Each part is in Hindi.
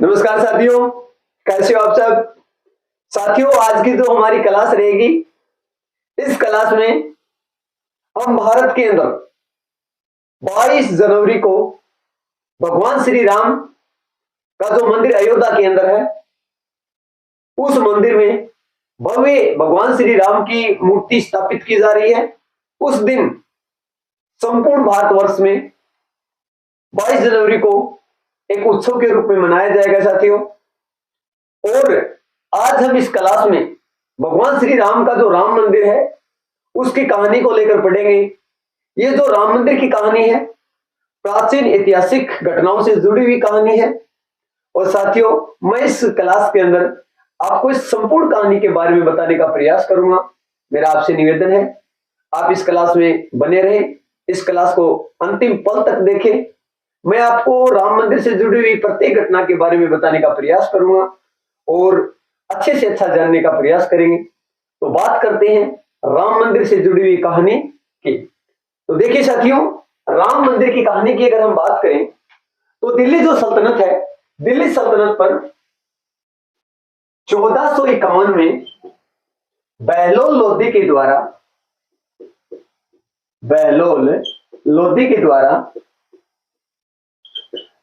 नमस्कार साथियों, कैसे हो आप सब। साथियों, आज की जो हमारी क्लास रहेगी, इस क्लास में हम भारत के अंदर 22 जनवरी को भगवान श्री राम का जो मंदिर अयोध्या के अंदर है, उस मंदिर में भव्य भगवान श्री राम की मूर्ति स्थापित की जा रही है। उस दिन संपूर्ण भारतवर्ष में 22 जनवरी को एक उत्सव के रूप में मनाया जाएगा साथियों। और आज हम इस क्लास में भगवान श्री राम का जो राम मंदिर है, उसकी कहानी को लेकर पढ़ेंगे। ये जो राम मंदिर की कहानी है, प्राचीन ऐतिहासिक घटनाओं से जुड़ी हुई कहानी है। और साथियों, मैं इस क्लास के अंदर आपको इस संपूर्ण कहानी के बारे में बताने का प्रयास करूंगा। मेरा आपसे निवेदन है, आप इस क्लास में बने रहें, इस क्लास को अंतिम पल तक देखें। मैं आपको राम मंदिर से जुड़ी हुई प्रत्येक घटना के बारे में बताने का प्रयास करूंगा और अच्छे से अच्छा जानने का प्रयास करेंगे। तो बात करते हैं राम मंदिर से जुड़ी हुई कहानी की। तो देखिए साथियों, राम मंदिर की कहानी की अगर हम बात करें तो दिल्ली जो सल्तनत है, दिल्ली सल्तनत पर 1451 में बहलोल लोधी के द्वारा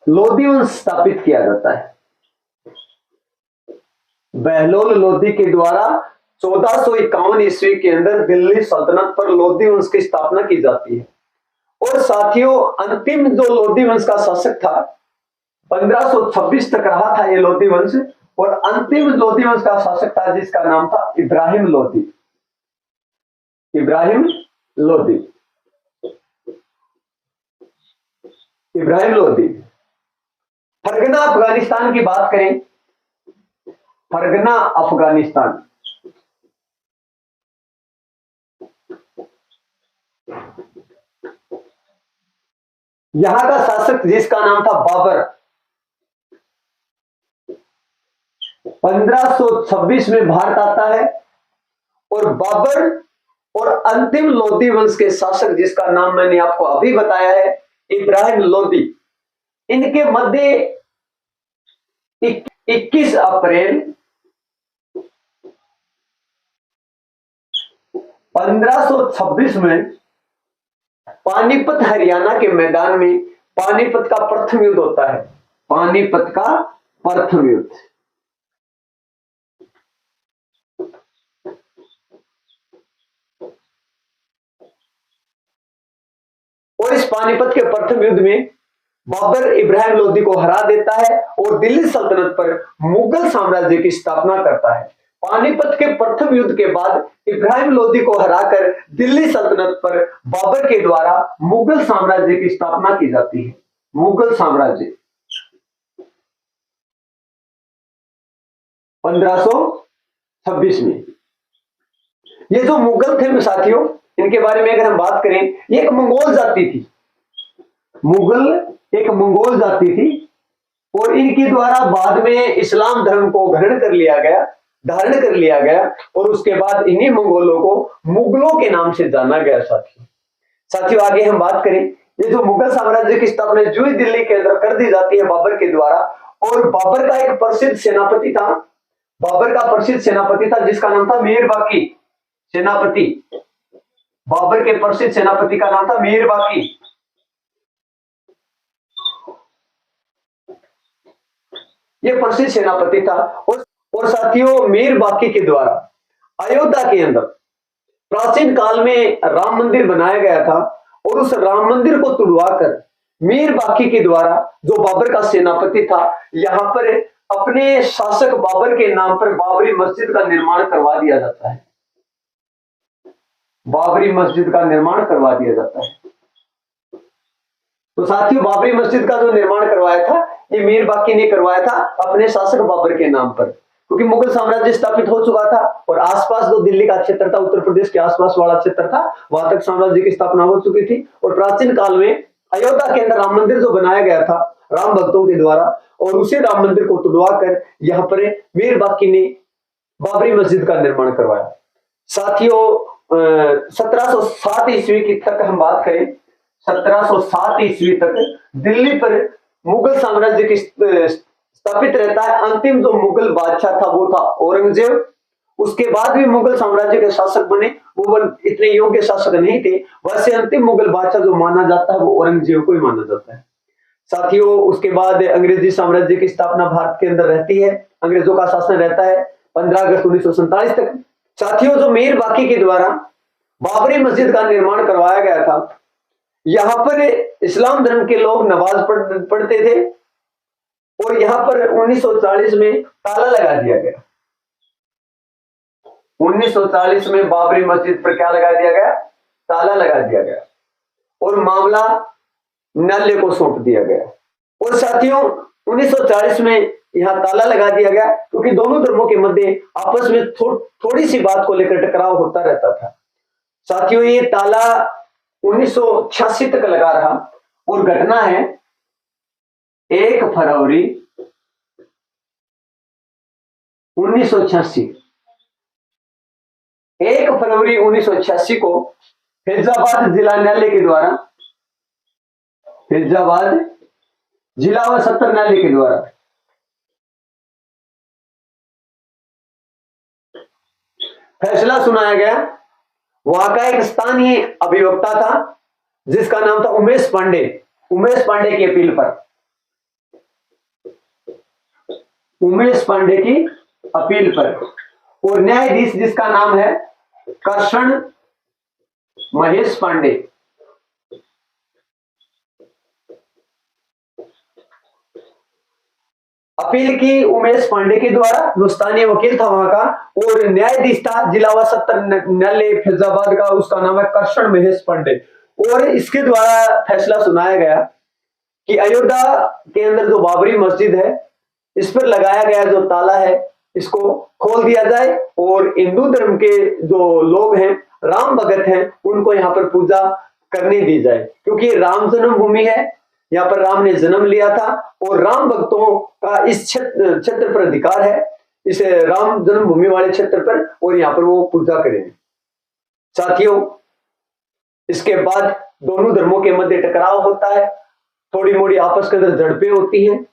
लोधी वंश स्थापित किया जाता है। बहलोल लोधी के द्वारा 1451 ईस्वी के अंदर दिल्ली सल्तनत पर लोधी वंश की स्थापना की जाती है। और साथियों, अंतिम जो लोधी वंश का शासक था, 1526 तक रहा था ये लोधी वंश। और अंतिम लोधी वंश का शासक था जिसका नाम था इब्राहिम लोधी। इब्राहिम लोधी। फरगना अफगानिस्तान की बात करें, फरगना अफगानिस्तान, यहां का शासक जिसका नाम था बाबर, 1526 में भारत आता है। और बाबर और अंतिम लोधी वंश के शासक जिसका नाम मैंने आपको अभी बताया है, इब्राहिम लोधी, इनके मध्य 21 अप्रैल 1526 में पानीपत हरियाणा के मैदान में पानीपत का प्रथम युद्ध होता है। पानीपत का प्रथम युद्ध। और इस पानीपत के प्रथम युद्ध में बाबर इब्राहिम लोधी को हरा देता है और दिल्ली सल्तनत पर मुगल साम्राज्य की स्थापना करता है। पानीपत के प्रथम युद्ध के बाद इब्राहिम लोधी को हराकर दिल्ली सल्तनत पर बाबर के द्वारा मुगल साम्राज्य की स्थापना की जाती है। मुगल साम्राज्य 1526 में। ये जो मुगल थे साथियों, इनके बारे में अगर हम बात करें, ये एक मंगोल जाति थी। मुगल एक मंगोल जाति थी और इनके द्वारा बाद में इस्लाम धर्म को धारण कर लिया गया और उसके बाद इन्हीं मंगोलों को मुगलों के नाम से जाना गया। साथियों आगे हम बात करें, ये जो मुगल साम्राज्य की स्थापना जो दिल्ली के अंदर कर दी जाती है बाबर के द्वारा। और बाबर का एक प्रसिद्ध सेनापति था, जिसका नाम था मीर बाकी सेनापति। बाबर के प्रसिद्ध सेनापति का नाम था मीर बाकी। ये प्रसिद्ध सेनापति था। और साथियों, मीर बाकी के द्वारा अयोध्या के अंदर प्राचीन काल में राम मंदिर बनाया गया था। और उस राम मंदिर को तुड़वाकर मीर बाकी के द्वारा, जो बाबर का सेनापति था, यहां पर अपने शासक बाबर के नाम पर बाबरी मस्जिद का निर्माण करवा दिया जाता है। बाबरी मस्जिद का निर्माण करवा दिया जाता है। तो साथियों, बाबरी मस्जिद का जो निर्माण करवाया था, ये मीर बाकी ने करवाया था अपने शासक बाबर के नाम पर, क्योंकि मुगल साम्राज्य स्थापित हो चुका था और आसपास जो दिल्ली का क्षेत्र था, उत्तर प्रदेश के आसपास वाला क्षेत्र था, वहां तक साम्राज्य की स्थापना हो चुकी थी। और प्राचीन काल में अयोध्या के अंदर राम मंदिर जो बनाया गया था राम भक्तों के द्वारा, और उसी राम मंदिर को तुड़वाकर यहाँ पर मीर बाकी ने बाबरी मस्जिद का निर्माण करवाया। साथियों, 1707 ईस्वी तक हम बात करें, 1707 ईस्वी तक दिल्ली पर मुगल साम्राज्य की स्थापित रहता है। अंतिम जो मुगल बादशाह था वो था औरंगजेब। उसके बाद भी मुगल साम्राज्य के शासक बने, वो इतने योग्य शासक नहीं थे। वैसे अंतिम मुगल बादशाह जो माना जाता है वो औरंगजेब को ही माना जाता है। साथियों, उसके बाद अंग्रेजी साम्राज्य की स्थापना भारत के अंदर रहती है। अंग्रेजों का शासन रहता है 15 अगस्त 1947 तक। साथियों, जो मीर बाकी के द्वारा बाबरी मस्जिद का निर्माण करवाया गया था, यहाँ पर इस्लाम धर्म के लोग नमाज पढ़ते थे और यहाँ पर 1940 में ताला लगा दिया गया। 1940 में बाबरी मस्जिद पर क्या लगा दिया गया? ताला लगा दिया गया और मामला न्यायालय को सौंप दिया गया। और साथियों, 1940 में यहाँ ताला लगा दिया गया क्योंकि दोनों धर्मों के मध्य आपस में थोड़ी सी बात को लेकर टकराव होता रहता था। साथियों, ये ताला 1986 तक लगा रहा और घटना है 1 फरवरी 1986। 1 फरवरी 1986 को फैजाबाद जिला न्यायालय के द्वारा, फैजाबाद जिला व सत्र न्यायालय के द्वारा फैसला सुनाया गया। वहां का एक स्थानीय अभिवक्ता था जिसका नाम था उमेश पांडे। उमेश पांडे की अपील पर, उमेश पांडे की अपील पर, और न्यायाधीश जिसका नाम है कृष्ण महेश पांडे। अपील की उमेश पांडे के द्वारा, जो स्थानीय वकील था वहां का, और न्यायाधीश था जिला व सत्र न्यायालय फैजाबाद का, उसका नाम है कृष्ण महेश पांडे। और इसके द्वारा फैसला सुनाया गया कि अयोध्या के अंदर जो बाबरी मस्जिद है, इस पर लगाया गया जो ताला है, इसको खोल दिया जाए और हिंदू धर्म के जो लोग हैं, राम भगत हैं, उनको यहाँ पर पूजा करने दी जाए। क्योंकि राम जन्मभूमि है, यहाँ पर राम ने जन्म लिया था और राम भक्तों का इस क्षेत्र पर अधिकार है, इस राम जन्मभूमि वाले क्षेत्र पर, और यहाँ पर वो पूजा करेंगे। साथियों, इसके बाद दोनों धर्मों के मध्य टकराव होता है, थोड़ी मोड़ी आपस के अंदर झड़पें होती हैं,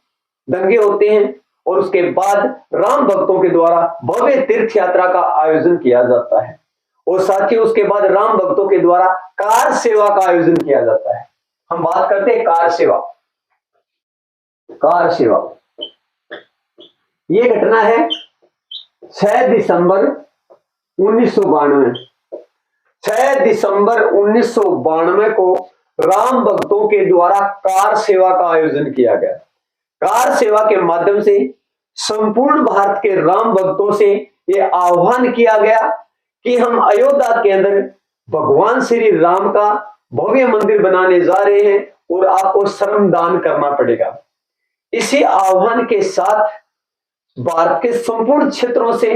दंगे होते हैं, और उसके बाद राम भक्तों के द्वारा भव्य तीर्थ यात्रा का आयोजन किया जाता है। और साथियों, उसके बाद राम भक्तों के द्वारा कार सेवा का आयोजन किया जाता है। हम बात करते हैं कार सेवा। कार सेवा, ये घटना है 6 दिसंबर 1992। 6 दिसंबर 1992 को राम भक्तों के द्वारा कार सेवा का आयोजन किया गया। कार सेवा के माध्यम से संपूर्ण भारत के राम भक्तों से यह आह्वान किया गया कि हम अयोध्या के अंदर भगवान श्री राम का भव्य मंदिर बनाने जा रहे हैं और आपको श्रमदान करना पड़ेगा। इसी आह्वान के साथ भारत के संपूर्ण क्षेत्रों से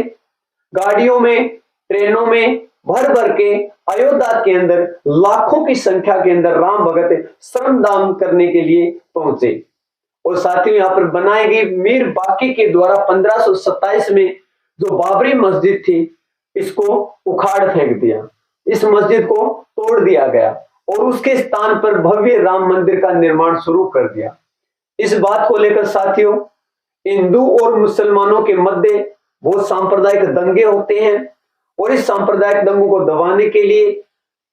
गाड़ियों में, ट्रेनों में भर भर के अयोध्या के अंदर लाखों की संख्या के अंदर राम भगत श्रमदान करने के लिए पहुंचे। और साथियों, यहाँ पर बनाई गई मीर बाकी के द्वारा 1527 में जो बाबरी मस्जिद थी, इसको उखाड़ फेंक दिया, इस मस्जिद को तोड़ दिया गया और उसके स्थान पर भव्य राम मंदिर का निर्माण शुरू कर दिया। इस बात को लेकर साथियों, हिंदू और मुसलमानों के मध्य बहुत सांप्रदायिक दंगे होते हैं और इस सांप्रदायिक दंगों को दबाने के लिए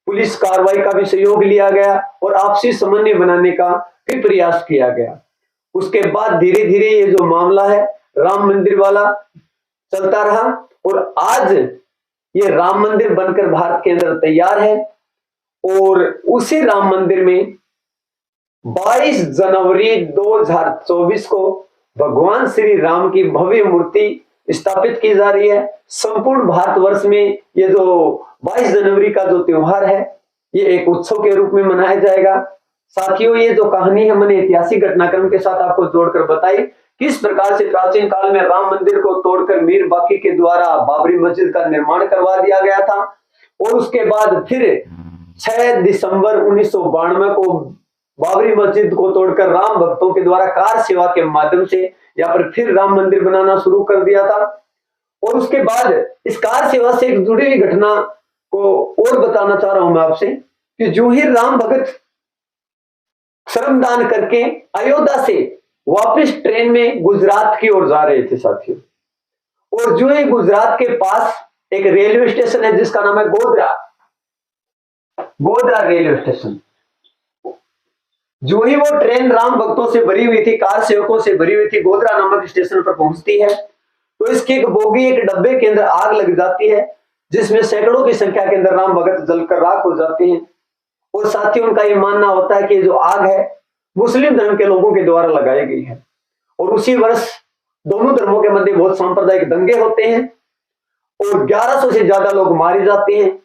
पुलिस कार्रवाई का भी सहयोग लिया गया और आपसी समन्वय बनाने का भी प्रयास किया गया। उसके बाद धीरे धीरे ये जो मामला है राम मंदिर वाला चलता रहा और आज ये राम मंदिर बनकर भारत के अंदर तैयार है। और उसी राम मंदिर में 22 जनवरी 2024 को भगवान श्री राम की भव्य मूर्ति स्थापित की जा रही है। संपूर्ण भारतवर्ष में ये जो 22 जनवरी का जो त्योहार है, ये एक उत्सव के रूप में मनाया जाएगा। साथियों, ये जो कहानी है मैंने ऐतिहासिक घटनाक्रम के साथ आपको जोड़कर बताई, किस प्रकार से प्राचीन काल में राम मंदिर को तोड़कर मीर बाकी के द्वारा बाबरी मस्जिद का निर्माण करवा दिया गया था और उसके बाद फिर 6 दिसंबर 1992 को बाबरी मस्जिद को तोड़कर राम भक्तों के द्वारा कार सेवा के माध्यम से यहाँ पर फिर राम मंदिर बनाना शुरू कर दिया था। और उसके बाद इस कार सेवा से एक जुड़ी हुई घटना को और बताना चाह रहा हूं मैं आपसे कि जो ही राम भगत श्रमदान करके अयोध्या से वापस ट्रेन में गुजरात की ओर जा रहे थे साथियों, और जो ही गुजरात के पास एक रेलवे स्टेशन है जिसका नाम है गोधरा, गोधरा रेलवे स्टेशन। जो ही वो ट्रेन राम भक्तों से भरी हुई थी, कार सेवकों से भरी हुई थी, गोधरा नामक स्टेशन पर पहुंचती है तो इसकी एक बोगी, एक डब्बे के अंदर आग लग जाती है, जिसमें सैकड़ों की संख्या के अंदर राम भगत जलकर राख हो जाते हैं। और साथियों उनका ये मानना होता है कि जो आग है मुस्लिम धर्म के लोगों के द्वारा लगाई गई है, और उसी वर्ष दोनों धर्मों के मध्य बहुत सांप्रदायिक दंगे होते हैं और 1100 से ज्यादा लोग मारे जाते हैं,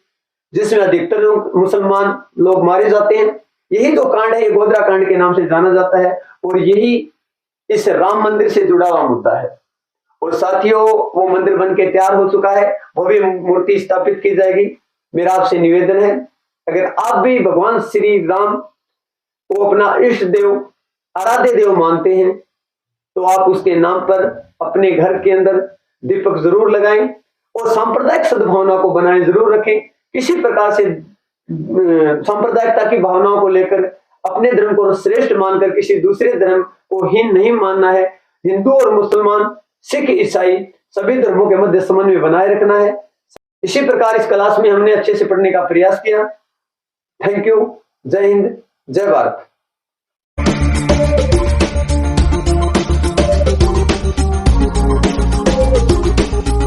जिसमें अधिकतर लोग मुसलमान लोग मारे जाते हैं। यही जो कांड है ये गोधरा कांड के नाम से जाना जाता है, और यही इस राम मंदिर से जुड़ा हुआ मुद्दा है। और साथियों वो मंदिर बन के तैयार हो चुका है, वो भी मूर्ति स्थापित की जाएगी। मेरा आपसे निवेदन है, अगर आप भी भगवान श्री राम को अपना इष्ट देव, आराध्य देव मानते हैं तो आप उसके नाम पर अपने घर के अंदर दीपक जरूर लगाएं और सांप्रदायिक सद्भावना को बनाए जरूर रखें। किसी प्रकार से सांप्रदायिकता की भावनाओं को लेकर अपने धर्म को श्रेष्ठ मानकर किसी दूसरे धर्म को हीन नहीं मानना है। हिंदू और मुसलमान, सिख, ईसाई सभी धर्मों के मध्य समन्वय बनाए रखना है। इसी प्रकार इस क्लास में हमने अच्छे से पढ़ने का प्रयास किया। Thank you. जय हिंद, जय भारत।